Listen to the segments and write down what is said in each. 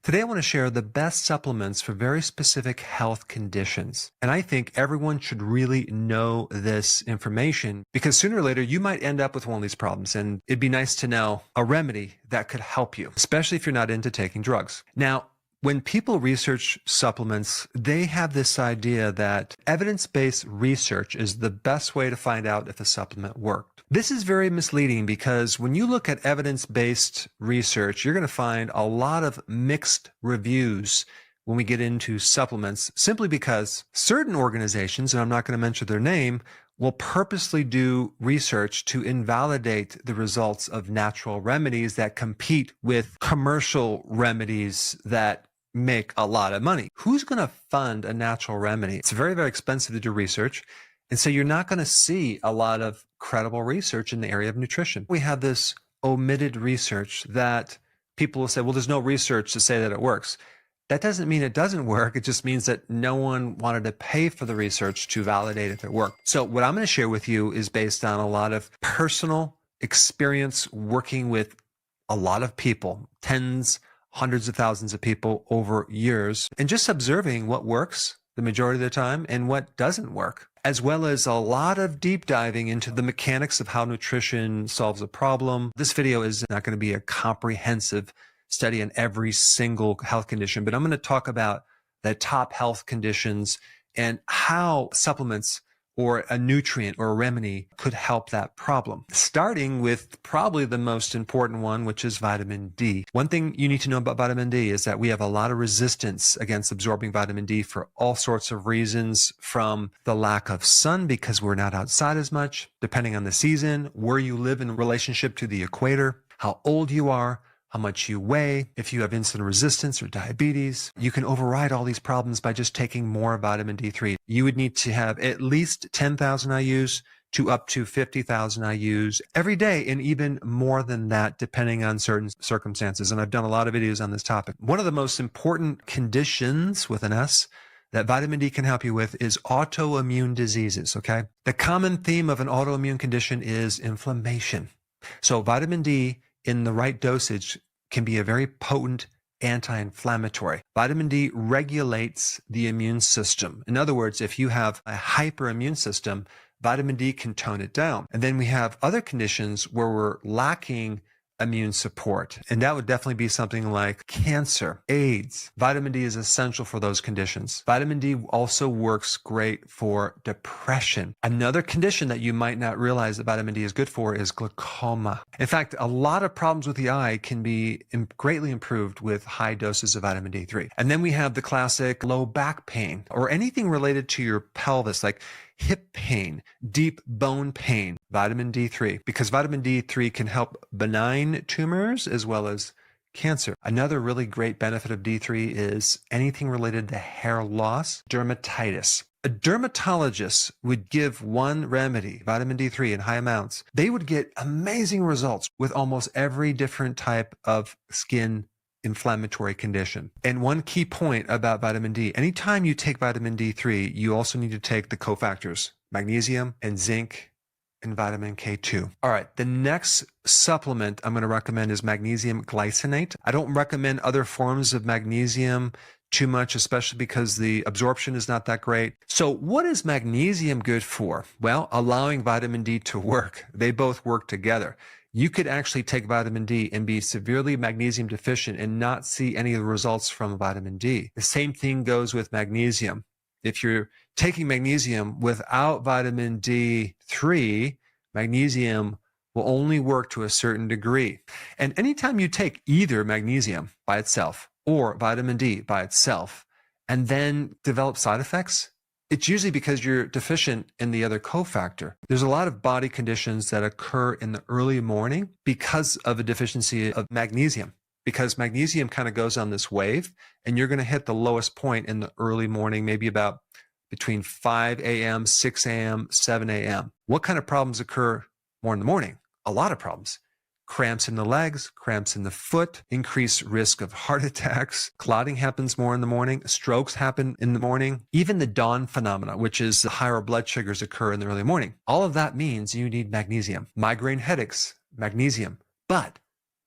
Today I want to share the best supplements for very specific health conditions. And I think everyone should really know this information because sooner or later you might end up with one of these problems, and it'd be nice to know a remedy that could help you, especially if you're not into taking drugs. Now, when people research supplements, they have this idea that evidence-based research is the best way to find out if a supplement worked. This is very misleading because when you look at evidence-based research, you're going to find a lot of mixed reviews when we get into supplements, simply because certain organizations, and I'm not going to mention their name, will purposely do research to invalidate the results of natural remedies that compete with commercial remedies that make a lot of money. Who's going to fund a natural remedy? It's very, very expensive to do research. And so you're not going to see a lot of credible research in the area of nutrition. We have this omitted research that people will say, well, there's no research to say that it works. That doesn't mean it doesn't work. It just means that no one wanted to pay for the research to validate if it worked. So what I'm going to share with you is based on a lot of personal experience working with a lot of people, tens, hundreds of thousands of people over years, and just observing what works the majority of the time and what doesn't work, as well as a lot of deep diving into the mechanics of how nutrition solves a problem. This video is not going to be a comprehensive study on every single health condition, but I'm going to talk about the top health conditions and how supplements or a nutrient or a remedy could help that problem. Starting with probably the most important one, which is vitamin D. One thing you need to know about vitamin D is that we have a lot of resistance against absorbing vitamin D for all sorts of reasons, from the lack of sun because we're not outside as much, depending on the season, where you live in relationship to the equator, how old you are, how much you weigh, if you have insulin resistance or diabetes. You can override all these problems by just taking more vitamin D3. You would need to have at least 10,000 IUs to up to 50,000 IUs every day, and even more than that depending on certain circumstances. And I've done a lot of videos on this topic. One of the most important conditions with an S that vitamin D can help you with is autoimmune diseases, okay? The common theme of an autoimmune condition is inflammation. So vitamin D in the right dosage can be a very potent anti-inflammatory. Vitamin D regulates the immune system. In other words, if you have a hyperimmune system, vitamin D can tone it down. And then we have other conditions where we're lacking immune support, and that would definitely be something like cancer, AIDS. Vitamin D is essential for those conditions. Vitamin D also works great for depression. Another condition that you might not realize that vitamin D is good for is glaucoma. In fact, a lot of problems with the eye can be greatly improved with high doses of vitamin D3. And then we have the classic low back pain or anything related to your pelvis, like hip pain, deep bone pain, vitamin D3, because vitamin D3 can help benign tumors as well as cancer. Another really great benefit of D3 is anything related to hair loss, dermatitis. A dermatologist would give one remedy, vitamin D3 in high amounts. They would get amazing results with almost every different type of skin inflammatory condition. And one key point about vitamin D, anytime you take vitamin D3, you also need to take the cofactors, magnesium and zinc and vitamin K2. All right, the next supplement I'm going to recommend is magnesium glycinate. I don't recommend other forms of magnesium too much, especially because the absorption is not that great. So what is magnesium good for? Well, allowing vitamin D to work. They both work together. You could actually take vitamin D and be severely magnesium deficient and not see any of the results from vitamin D. The same thing goes with magnesium. If you're taking magnesium without vitamin D3, magnesium will only work to a certain degree. And anytime you take either magnesium by itself or vitamin D by itself and then develop side effects, it's usually because you're deficient in the other cofactor. There's a lot of body conditions that occur in the early morning because of a deficiency of magnesium, because magnesium kind of goes on this wave, and you're going to hit the lowest point in the early morning, maybe about between 5 a.m., 6 a.m., 7 a.m. What kind of problems occur more in the morning? A lot of problems. Cramps in the legs, cramps in the foot, increased risk of heart attacks, clotting happens more in the morning, strokes happen in the morning, even the dawn phenomena, which is the higher blood sugars occur in the early morning. All of that means you need magnesium. Migraine headaches, magnesium. But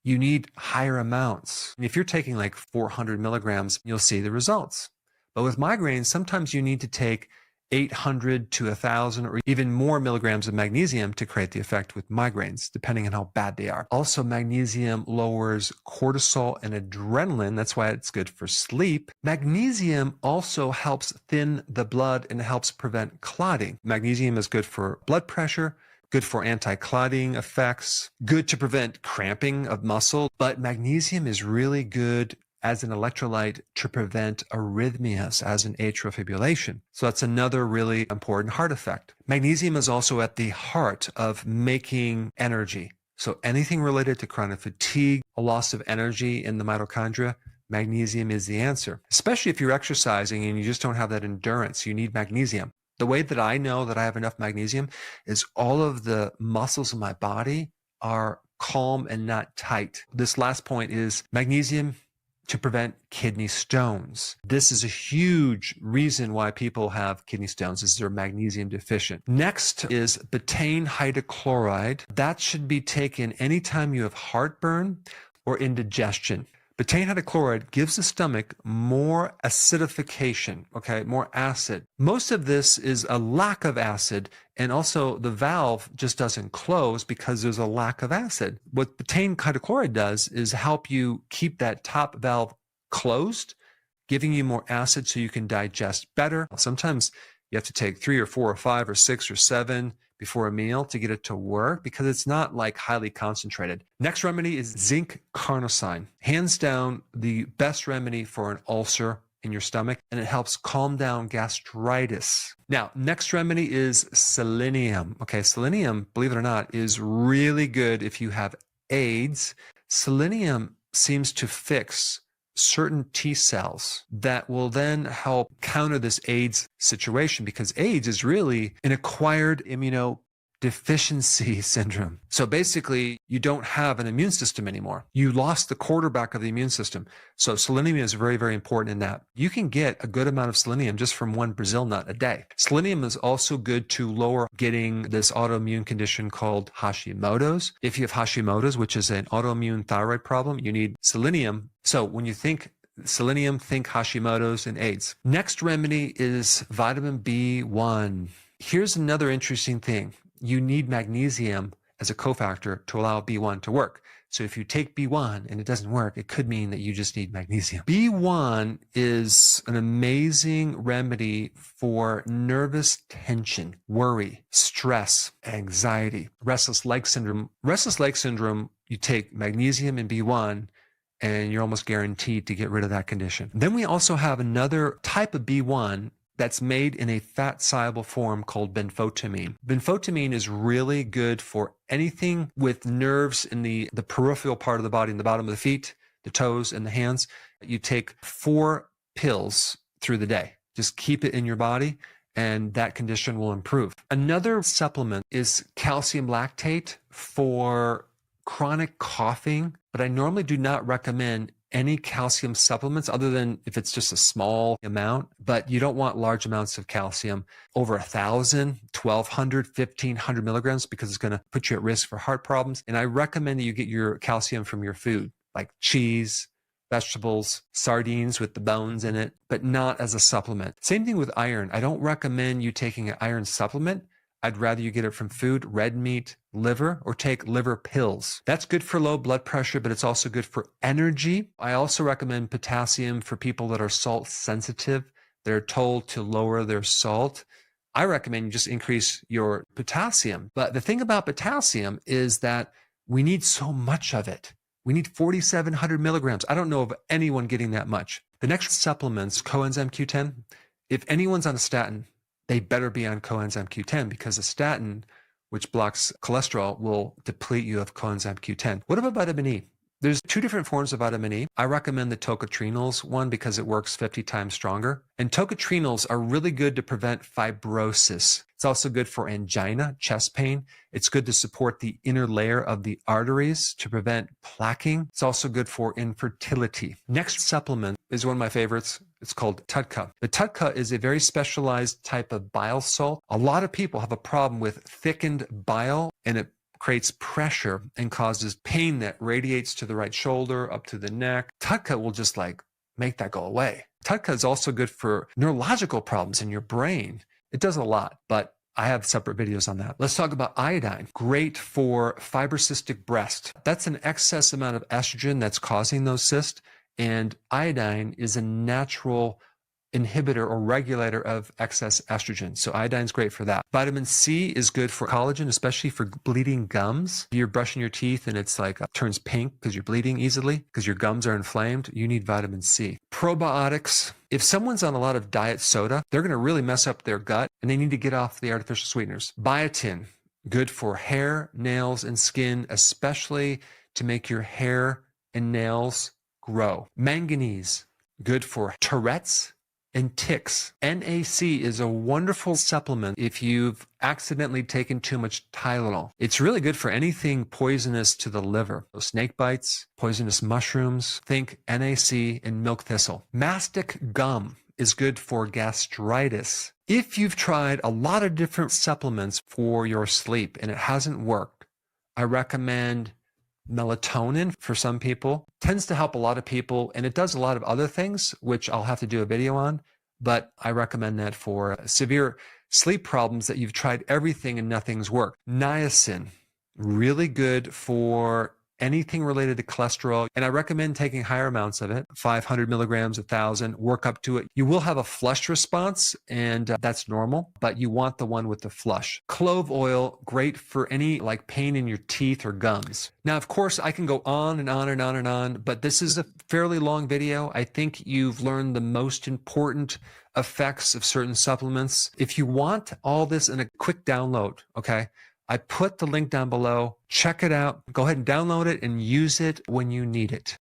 you need higher amounts. If you're taking like 400 milligrams, you'll see the results. But with migraines, sometimes you need to take 800 to 1,000 or even more milligrams of magnesium to create the effect with migraines, depending on how bad they are. Also, magnesium lowers cortisol and adrenaline. That's why it's good for sleep. Magnesium also helps thin the blood and helps prevent clotting. Magnesium is good for blood pressure, good for anti-clotting effects, good to prevent cramping of muscle, but magnesium is really good as an electrolyte to prevent arrhythmias, as in atrial fibrillation. So that's another really important heart effect. Magnesium is also at the heart of making energy. So anything related to chronic fatigue, a loss of energy in the mitochondria, magnesium is the answer. Especially if you're exercising and you just don't have that endurance, you need magnesium. The way that I know that I have enough magnesium is all of the muscles in my body are calm and not tight. This last point is magnesium to prevent kidney stones. This is a huge reason why people have kidney stones, is they're magnesium deficient. Next is betaine hydrochloride. That should be taken anytime you have heartburn or indigestion. Betaine hydrochloride gives the stomach more acidification, okay, more acid. Most of this is a lack of acid, and also the valve just doesn't close because there's a lack of acid. What betaine hydrochloride does is help you keep that top valve closed, giving you more acid so you can digest better. Sometimes you have to take 3 or 4 or 5 or 6 or 7 before a meal to get it to work because it's not like highly concentrated. Next remedy is zinc carnosine. Hands down, the best remedy for an ulcer in your stomach, and it helps calm down gastritis. Now, next remedy is selenium. Okay, selenium, believe it or not, is really good if you have AIDS. Selenium seems to fix certain T cells that will then help counter this AIDS situation, because AIDS is really an acquired immunodeficiency syndrome. So basically, you don't have an immune system anymore. You lost the quarterback of the immune system. So selenium is very, very important in that. You can get a good amount of selenium just from one Brazil nut a day. Selenium is also good to lower getting this autoimmune condition called Hashimoto's. If you have Hashimoto's, which is an autoimmune thyroid problem, you need selenium. So when you think selenium, think Hashimoto's and AIDS. Next remedy is vitamin B1. Here's another interesting thing. You need magnesium as a cofactor to allow B1 to work. So if you take B1 and it doesn't work, it could mean that you just need magnesium. B1 is an amazing remedy for nervous tension, worry, stress, anxiety, restless leg syndrome. Restless leg syndrome, you take magnesium and B1 and you're almost guaranteed to get rid of that condition. Then we also have another type of B1 that's made in a fat-soluble form called benfotiamine. Benfotiamine is really good for anything with nerves in the peripheral part of the body, in the bottom of the feet, the toes, and the hands. You take 4 pills through the day. Just keep it in your body, and that condition will improve. Another supplement is calcium lactate for chronic coughing, but I normally do not recommend any calcium supplements other than if it's just a small amount, but you don't want large amounts of calcium over 1,000, 1,200, 1,500 milligrams because it's going to put you at risk for heart problems. And I recommend that you get your calcium from your food, like cheese, vegetables, sardines with the bones in it, but not as a supplement. Same thing with iron. I don't recommend you taking an iron supplement. I'd rather you get it from food, red meat, liver, or take liver pills. That's good for low blood pressure, but it's also good for energy. I also recommend potassium for people that are salt sensitive. They're told to lower their salt. I recommend you just increase your potassium. But the thing about potassium is that we need so much of it. We need 4,700 milligrams. I don't know of anyone getting that much. The next supplements, coenzyme Q10. If anyone's on a statin, they better be on coenzyme Q10 because a statin, which blocks cholesterol, will deplete you of coenzyme Q10. What about vitamin E? There's 2 different forms of vitamin E. I recommend the Tocotrienols one because it works 50 times stronger. And Tocotrienols are really good to prevent fibrosis. It's also good for angina, chest pain. It's good to support the inner layer of the arteries to prevent plaquing. It's also good for infertility. Next supplement is one of my favorites. It's called TUDCA. The TUDCA is a very specialized type of bile salt. A lot of people have a problem with thickened bile, and it creates pressure and causes pain that radiates to the right shoulder, up to the neck. TUDCA will just like make that go away. TUDCA is also good for neurological problems in your brain. It does a lot, but I have separate videos on that. Let's talk about iodine. Great for fibrocystic breast. That's an excess amount of estrogen that's causing those cysts, and iodine is a natural inhibitor or regulator of excess estrogen. So iodine's great for that. Vitamin C is good for collagen, especially for bleeding gums. You're brushing your teeth and it's like turns pink because you're bleeding easily because your gums are inflamed. You need vitamin C. Probiotics. If someone's on a lot of diet soda, they're going to really mess up their gut and they need to get off the artificial sweeteners. Biotin, good for hair, nails, and skin, especially to make your hair and nails grow. Manganese, good for Tourette's and tics. NAC is a wonderful supplement if you've accidentally taken too much Tylenol. It's really good for anything poisonous to the liver. So snake bites, poisonous mushrooms, think NAC and milk thistle. Mastic gum is good for gastritis. If you've tried a lot of different supplements for your sleep and it hasn't worked, I recommend melatonin for some people. Tends to help a lot of people, and it does a lot of other things, which I'll have to do a video on, but I recommend that for severe sleep problems that you've tried everything and nothing's worked. Niacin, really good for anything related to cholesterol, and I recommend taking higher amounts of it, 500 milligrams, 1,000, work up to it. You will have a flush response, and that's normal, but you want the one with the flush. Clove oil, great for any like pain in your teeth or gums. Now, of course, I can go on and on and on and on, but this is a fairly long video. I think you've learned the most important effects of certain supplements. If you want all this in a quick download, okay, I put the link down below. Check it out. Go ahead and download it and use it when you need it.